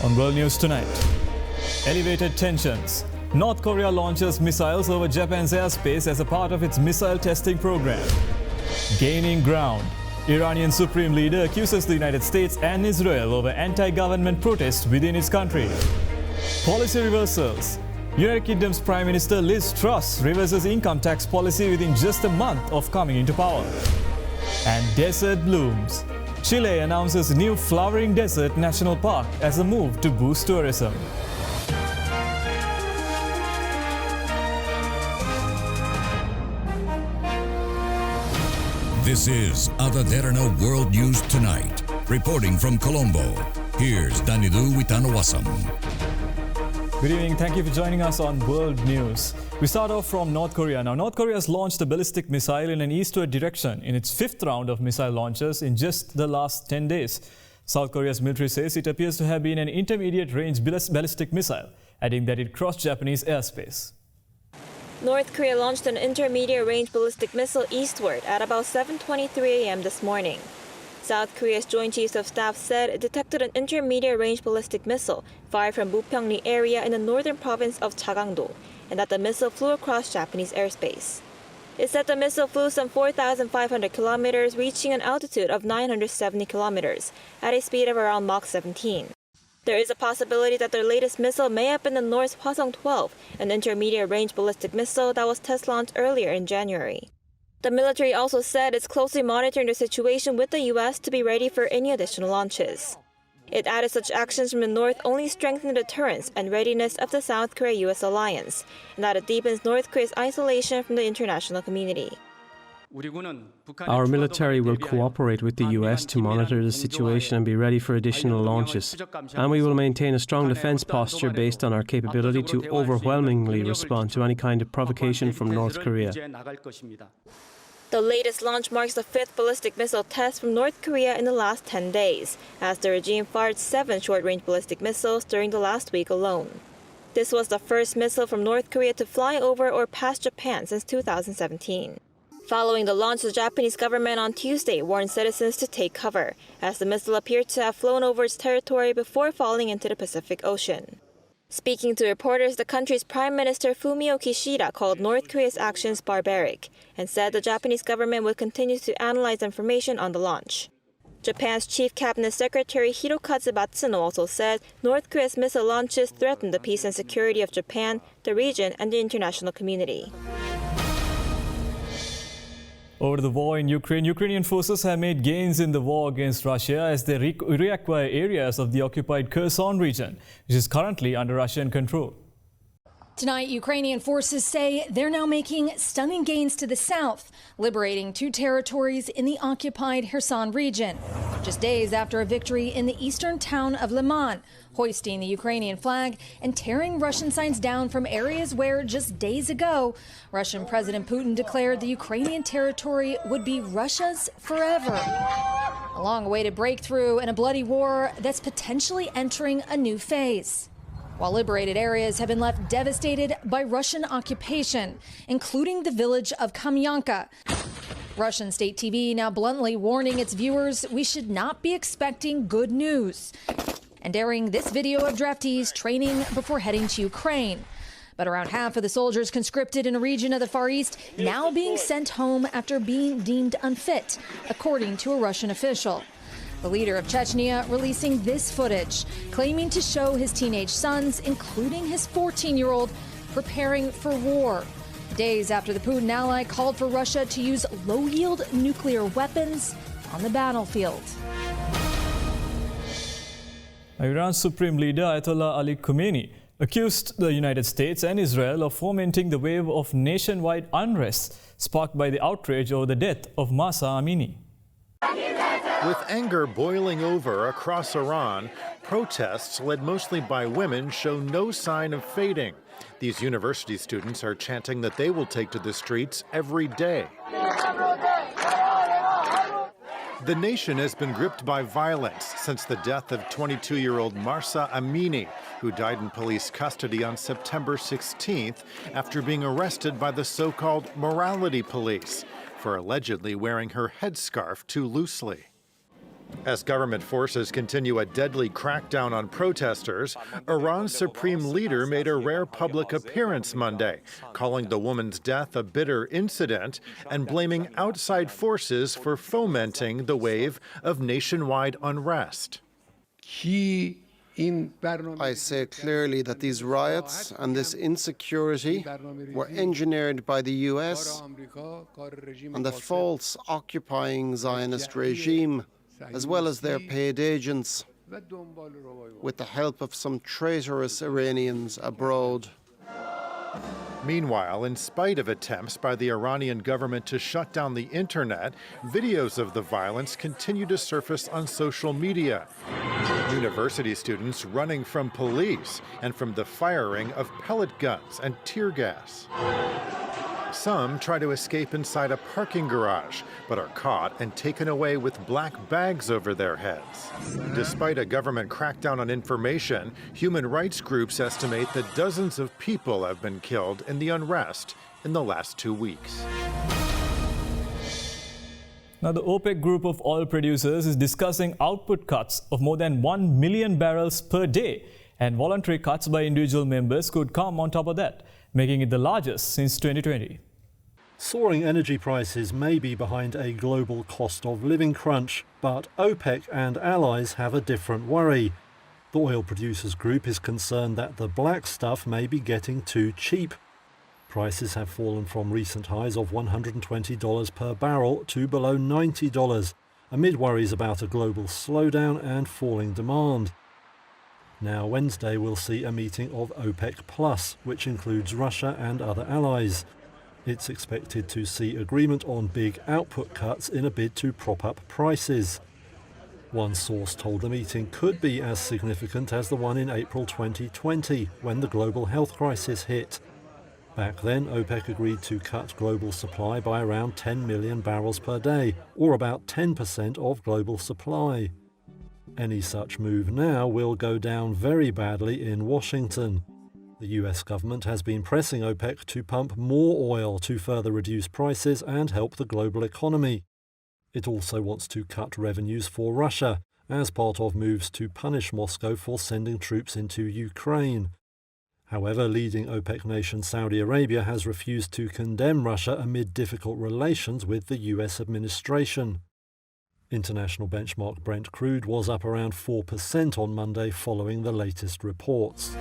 On World News tonight, elevated tensions. North Korea launches missiles over Japan's airspace as a part of its missile testing program. Gaining ground. Iranian Supreme Leader accuses the United States and Israel over anti-government protests within its country. Policy reversals. United Kingdom's Prime Minister Liz Truss reverses income tax policy within just a month of coming into power. And desert blooms. Chile announces new flowering desert national park as a move to boost tourism. This is Derana World News Tonight. Reporting from Colombo, here's Danilu Witanawasam. Good evening. Thank you for joining us on World News. We start off from North Korea. Now, North Korea has launched a ballistic missile in an eastward direction in its fifth round of missile launches in just the last 10 days. South Korea's military says it appears to have been an intermediate-range ballistic missile, adding that it crossed Japanese airspace. North Korea launched an intermediate-range ballistic missile eastward at about 7:23 a.m. this morning. South Korea's Joint Chiefs of Staff said it detected an intermediate-range ballistic missile fired from Mupyeongri area in the northern province of Chagangdo, and that the missile flew across Japanese airspace. It said the missile flew some 4,500 kilometers, reaching an altitude of 970 kilometers at a speed of around Mach 17. There is a possibility that their latest missile may have been the North's Hwasong-12, an intermediate-range ballistic missile that was test-launched earlier in January. The military also said it's closely monitoring the situation with the U.S. to be ready for any additional launches. It added such actions from the North only strengthen the deterrence and readiness of the South Korea-U.S. alliance, and that it deepens North Korea's isolation from the international community. Our military will cooperate with the US to monitor the situation and be ready for additional launches. And we will maintain a strong defense posture based on our capability to overwhelmingly respond to any kind of provocation from North Korea. The latest launch marks the fifth ballistic missile test from North Korea in the last 10 days, as the regime fired 7 short-range ballistic missiles during the last week alone. This was the first missile from North Korea to fly over or past Japan since 2017. Following the launch, the Japanese government on Tuesday warned citizens to take cover, as the missile appeared to have flown over its territory before falling into the Pacific Ocean. Speaking to reporters, the country's Prime Minister Fumio Kishida called North Korea's actions barbaric and said the Japanese government would continue to analyze information on the launch. Japan's Chief Cabinet Secretary Hirokazu Matsuno also said North Korea's missile launches threaten the peace and security of Japan, the region, and the international community. Over the war in Ukraine, Ukrainian forces have made gains in the war against Russia as they reacquire areas of the occupied Kherson region, which is currently under Russian control. Tonight, Ukrainian forces say they're now making stunning gains to the south, liberating 2 territories in the occupied Kherson region, just days after a victory in the eastern town of Liman, hoisting the Ukrainian flag and tearing Russian signs down from areas where just days ago, Russian President Putin declared the Ukrainian territory would be Russia's forever. A long-awaited breakthrough in a bloody war that's potentially entering a new phase. While liberated areas have been left devastated by Russian occupation, including the village of Kamyanka. Russian state TV now bluntly warning its viewers we should not be expecting good news, and airing this video of draftees training before heading to Ukraine. But around half of the soldiers conscripted in a region of the Far East now being sent home after being deemed unfit, according to a Russian official. The leader of Chechnya releasing this footage, claiming to show his teenage sons, including his 14-year-old, preparing for war. Days after the Putin ally called for Russia to use low-yield nuclear weapons on the battlefield. Iran's Supreme Leader Ayatollah Ali Khamenei accused the United States and Israel of fomenting the wave of nationwide unrest sparked by the outrage over the death of Mahsa Amini. With anger boiling over across Iran, protests led mostly by women show no sign of fading. These university students are chanting that they will take to the streets every day. The nation has been gripped by violence since the death of 22-year-old Mahsa Amini, who died in police custody on September 16th after being arrested by the so-called morality police for allegedly wearing her headscarf too loosely. As government forces continue a deadly crackdown on protesters, Iran's supreme leader made a rare public appearance Monday, calling the woman's death a bitter incident and blaming outside forces for fomenting the wave of nationwide unrest. I say clearly that these riots and this insecurity were engineered by the US and the false occupying Zionist regime, as well as their paid agents, with the help of some traitorous Iranians abroad. Meanwhile, in spite of attempts by the Iranian government to shut down the internet, videos of the violence continue to surface on social media. University students running from police and from the firing of pellet guns and tear gas. Some try to escape inside a parking garage, but are caught and taken away with black bags over their heads. Despite a government crackdown on information, human rights groups estimate that dozens of people have been killed in the unrest in the last 2 weeks. Now, the OPEC group of oil producers is discussing output cuts of more than 1 million barrels per day, and voluntary cuts by individual members could come on top of that, making it the largest since 2020. Soaring energy prices may be behind a global cost of living crunch, but OPEC and allies have a different worry. The oil producers group is concerned that the black stuff may be getting too cheap. Prices have fallen from recent highs of $120 per barrel to below $90, amid worries about a global slowdown and falling demand. Now, Wednesday will see a meeting of OPEC+, which includes Russia and other allies. It's expected to see agreement on big output cuts in a bid to prop up prices. One source told the meeting could be as significant as the one in April 2020, when the global health crisis hit. Back then, OPEC agreed to cut global supply by around 10 million barrels per day, or about 10% of global supply. Any such move now will go down very badly in Washington. The US government has been pressing OPEC to pump more oil to further reduce prices and help the global economy. It also wants to cut revenues for Russia, as part of moves to punish Moscow for sending troops into Ukraine. However, leading OPEC nation Saudi Arabia has refused to condemn Russia amid difficult relations with the US administration. International benchmark Brent crude was up around 4% on Monday following the latest reports.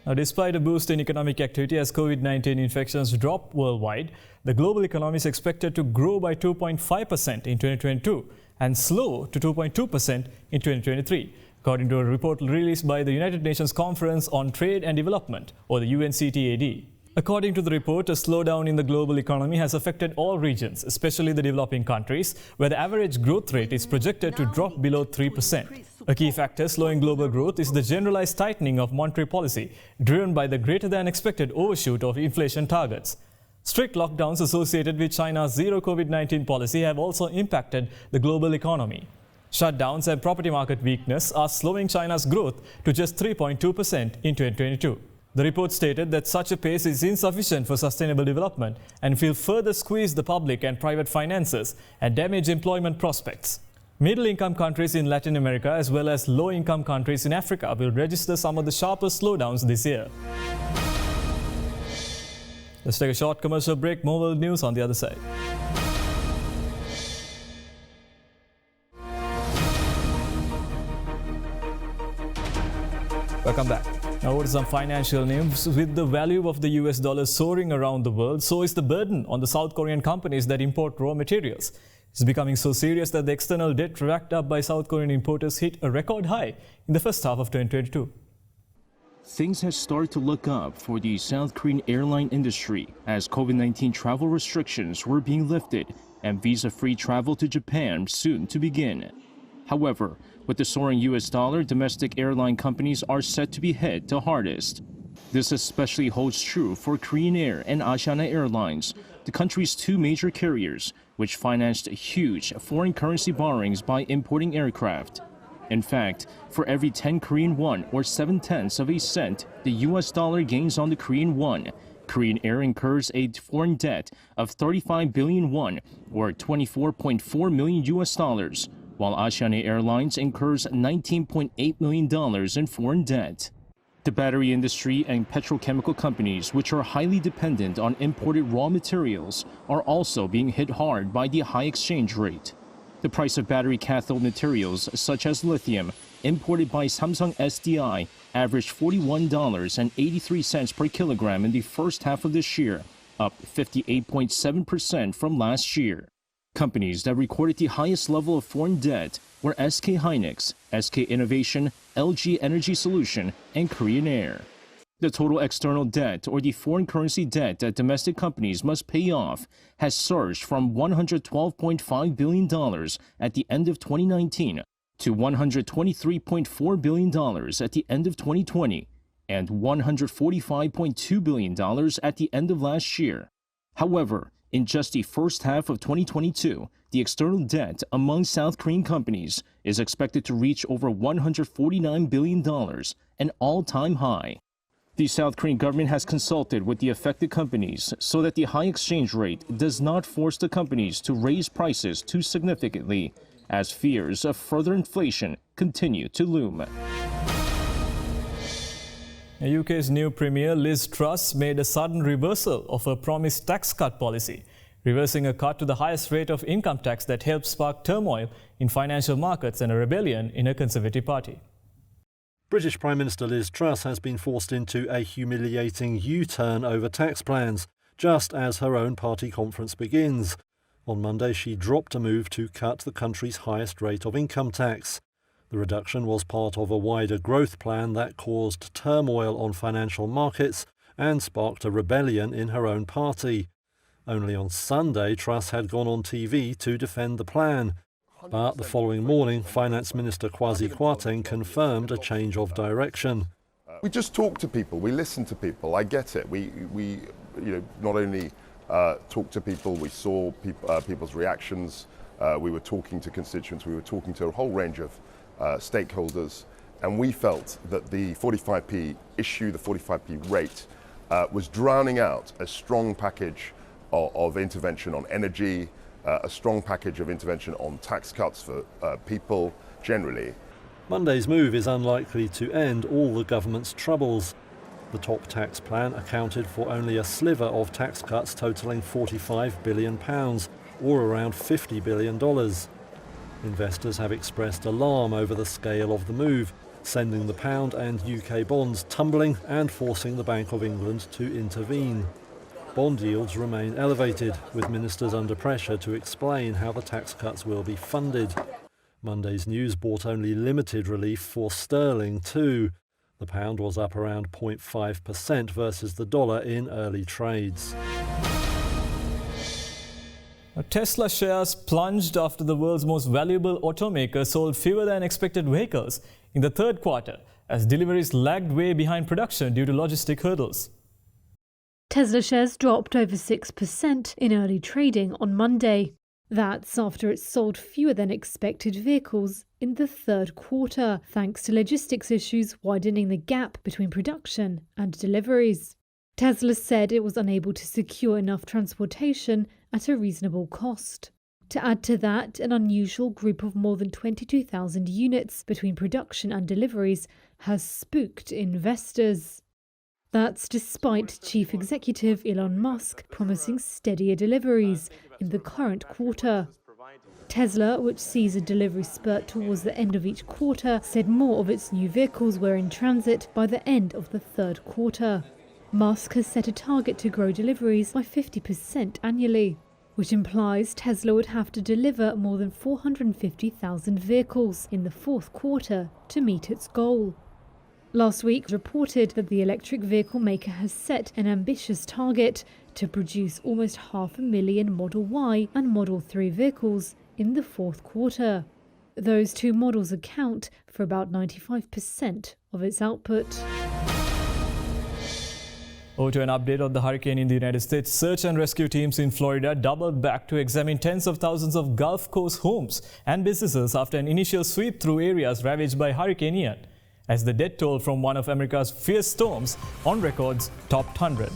Now, despite a boost in economic activity as COVID-19 infections drop worldwide, the global economy is expected to grow by 2.5% in 2022 and slow to 2.2% in 2023, according to a report released by the United Nations Conference on Trade and Development, or the UNCTAD. According to the report, a slowdown in the global economy has affected all regions, especially the developing countries, where the average growth rate is projected to drop below 3%. A key factor slowing global growth is the generalized tightening of monetary policy, driven by the greater-than-expected overshoot of inflation targets. Strict lockdowns associated with China's zero COVID-19 policy have also impacted the global economy. Shutdowns and property market weakness are slowing China's growth to just 3.2% in 2022. The report stated that such a pace is insufficient for sustainable development and will further squeeze the public and private finances and damage employment prospects. Middle-income countries in Latin America as well as low-income countries in Africa will register some of the sharpest slowdowns this year. Let's take a short commercial break. More world news on the other side. Welcome back. Now, what is some financial news? With the value of the US dollar soaring around the world, so is the burden on the South Korean companies that import raw materials. It's becoming so serious that the external debt racked up by South Korean importers hit a record high in the first half of 2022. Things have started to look up for the South Korean airline industry as COVID-19 travel restrictions were being lifted and visa-free travel to Japan soon to begin. However, with the soaring US dollar, domestic airline companies are set to be hit the hardest. This especially holds true for Korean Air and Asiana Airlines, the country's two major carriers, which financed huge foreign currency borrowings by importing aircraft. In fact, for every 10 Korean won or 0.7 of a cent the US dollar gains on the Korean won, Korean Air incurs a foreign debt of 35 billion won, or $24.4 million, while Asiana Airlines incurs $19.8 million in foreign debt. The battery industry and petrochemical companies, which are highly dependent on imported raw materials, are also being hit hard by the high exchange rate. The price of battery cathode materials, such as lithium, imported by Samsung SDI, averaged $41.83 per kilogram in the first half of this year, up 58.7% from last year. Companies that recorded the highest level of foreign debt were SK Hynix, SK Innovation, LG Energy Solution, and Korean Air. The total external debt, or the foreign currency debt that domestic companies must pay off, has surged from $112.5 billion at the end of 2019 to $123.4 billion at the end of 2020 and $145.2 billion at the end of last year. However, in just the first half of 2022, the external debt among South Korean companies is expected to reach over $149 billion, an all-time high. The South Korean government has consulted with the affected companies so that the high exchange rate does not force the companies to raise prices too significantly, as fears of further inflation continue to loom. UK's new Premier Liz Truss made a sudden reversal of her promised tax cut policy, reversing a cut to the highest rate of income tax that helped spark turmoil in financial markets and a rebellion in her Conservative Party. British Prime Minister Liz Truss has been forced into a humiliating U-turn over tax plans, just as her own party conference begins. On Monday, she dropped a move to cut the country's highest rate of income tax. The reduction was part of a wider growth plan that caused turmoil on financial markets and sparked a rebellion in her own party. Only on Sunday, Truss had gone on TV to defend the plan. But the following morning, Finance Minister Kwasi Kwarteng confirmed a change of direction. We just talk to people, we listen to people, I get it. We not only talked to people, we saw people's reactions, we were talking to constituents, we were talking to a whole range of stakeholders, and we felt that the 45p issue, the 45p rate, was drowning out a strong package of intervention on energy, a strong package of intervention on tax cuts for people generally. Monday's move is unlikely to end all the government's troubles. The top tax plan accounted for only a sliver of tax cuts totalling £45 billion, or around $50 billion. Investors have expressed alarm over the scale of the move, sending the pound and UK bonds tumbling and forcing the Bank of England to intervene. Bond yields remain elevated, with ministers under pressure to explain how the tax cuts will be funded. Monday's news brought only limited relief for sterling too. The pound was up around 0.5% versus the dollar in early trades. Tesla shares plunged after the world's most valuable automaker sold fewer than expected vehicles in the third quarter, as deliveries lagged way behind production due to logistic hurdles. Tesla shares dropped over 6% in early trading on Monday. That's after it sold fewer than expected vehicles in the third quarter, thanks to logistics issues widening the gap between production and deliveries. Tesla said it was unable to secure enough transportation at a reasonable cost. To add to that, an unusual group of more than 22,000 units between production and deliveries has spooked investors. That's despite Chief Executive Elon Musk promising steadier deliveries in the current quarter. Tesla, which sees a delivery spurt towards the end of each quarter, said more of its new vehicles were in transit by the end of the third quarter. Musk has set a target to grow deliveries by 50% annually, which implies Tesla would have to deliver more than 450,000 vehicles in the fourth quarter to meet its goal. Last week reported that the electric vehicle maker has set an ambitious target to produce almost 500,000 Model Y and Model 3 vehicles in the fourth quarter. Those two models account for about 95% of its output. Over to an update on the hurricane in the United States. Search and rescue teams in Florida doubled back to examine tens of thousands of Gulf Coast homes and businesses after an initial sweep through areas ravaged by Hurricane Ian, as the death toll from one of America's fierce storms on record's topped 100.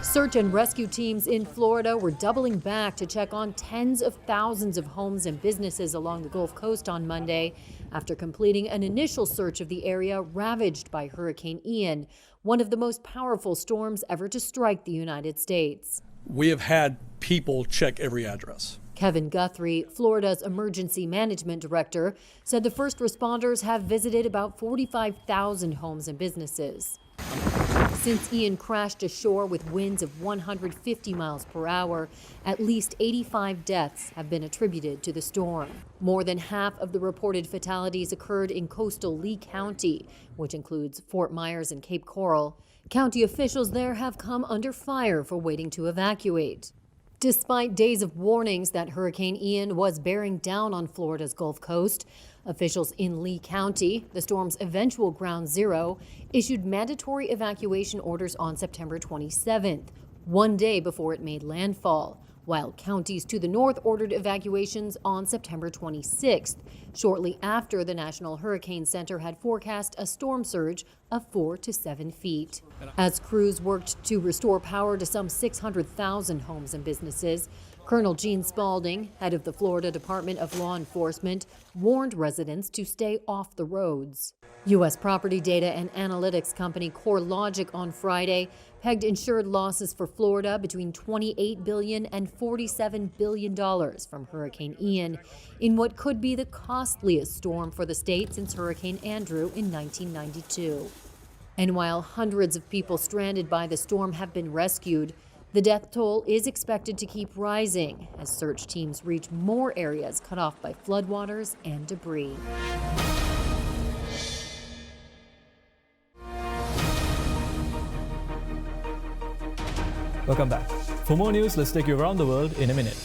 Search and rescue teams in Florida were doubling back to check on tens of thousands of homes and businesses along the Gulf Coast on Monday after completing an initial search of the area ravaged by Hurricane Ian, one of the most powerful storms ever to strike the United States. We have had people check every address. Kevin Guthrie, Florida's emergency management director, said the first responders have visited about 45,000 homes and businesses. Since Ian crashed ashore with winds of 150 miles per hour, at least 85 deaths have been attributed to the storm. More than half of the reported fatalities occurred in coastal Lee County, which includes Fort Myers and Cape Coral. County officials there have come under fire for waiting to evacuate. Despite days of warnings that Hurricane Ian was bearing down on Florida's Gulf Coast, officials in Lee County, the storm's eventual ground zero, issued mandatory evacuation orders on September 27th, one day before it made landfall, while counties to the north ordered evacuations on September 26th, shortly after the National Hurricane Center had forecast a storm surge of 4 to 7 feet. As crews worked to restore power to some 600,000 homes and businesses, Colonel Gene Spalding, head of the Florida Department of Law Enforcement, warned residents to stay off the roads. U.S. property data and analytics company CoreLogic on Friday pegged insured losses for Florida between $28 billion and $47 billion from Hurricane Ian in what could be the costliest storm for the state since Hurricane Andrew in 1992. And while hundreds of people stranded by the storm have been rescued, the death toll is expected to keep rising as search teams reach more areas cut off by floodwaters and debris. Welcome back. For more news, let's take you around the world in a minute.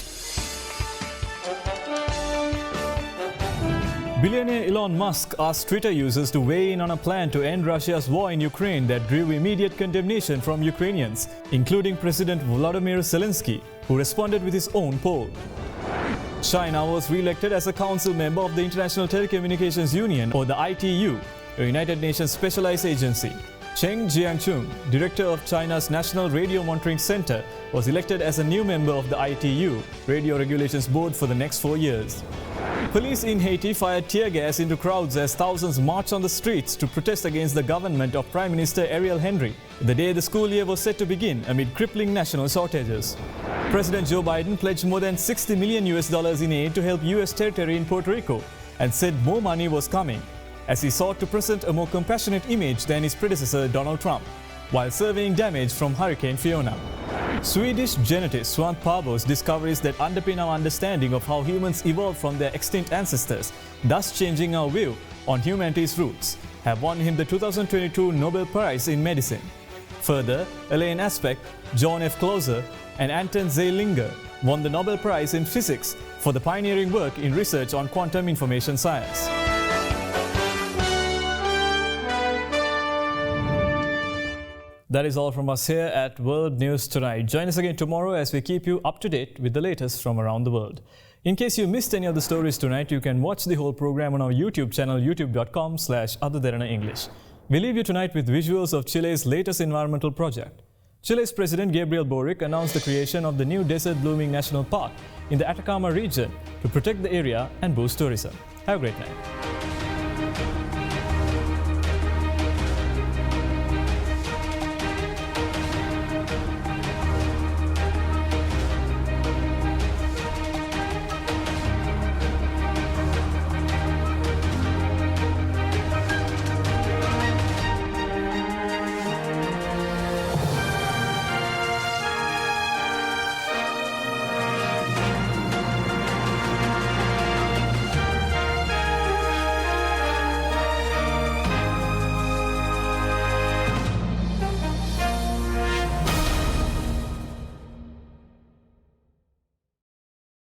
Billionaire Elon Musk asked Twitter users to weigh in on a plan to end Russia's war in Ukraine that drew immediate condemnation from Ukrainians, including President Volodymyr Zelensky, who responded with his own poll. China was re-elected as a council member of the International Telecommunications Union, or the ITU, a United Nations specialized agency. Cheng Jiangchun, director of China's National Radio Monitoring Center, was elected as a new member of the ITU, Radio Regulations Board, for the next 4 years. Police in Haiti fired tear gas into crowds as thousands marched on the streets to protest against the government of Prime Minister Ariel Henry, the day the school year was set to begin amid crippling national shortages. President Joe Biden pledged more than $60 million in aid to help U.S. territory in Puerto Rico and said more money was coming, as he sought to present a more compassionate image than his predecessor Donald Trump, while surveying damage from Hurricane Fiona. Swedish genetist Svante Pääbo's discoveries that underpin our understanding of how humans evolved from their extinct ancestors, thus changing our view on humanity's roots, have won him the 2022 Nobel Prize in Medicine. Further, Elaine Aspect, John F. Clauser, and Anton Zeilinger won the Nobel Prize in Physics for the pioneering work in research on quantum information science. That is all from us here at World News Tonight. Join us again tomorrow as we keep you up to date with the latest from around the world. In case you missed any of the stories tonight, you can watch the whole program on our YouTube channel, youtube.com/OtherDerana-English. We leave you tonight with visuals of Chile's latest environmental project. Chile's President Gabriel Boric announced the creation of the new Desert Blooming National Park in the Atacama region to protect the area and boost tourism. Have a great night.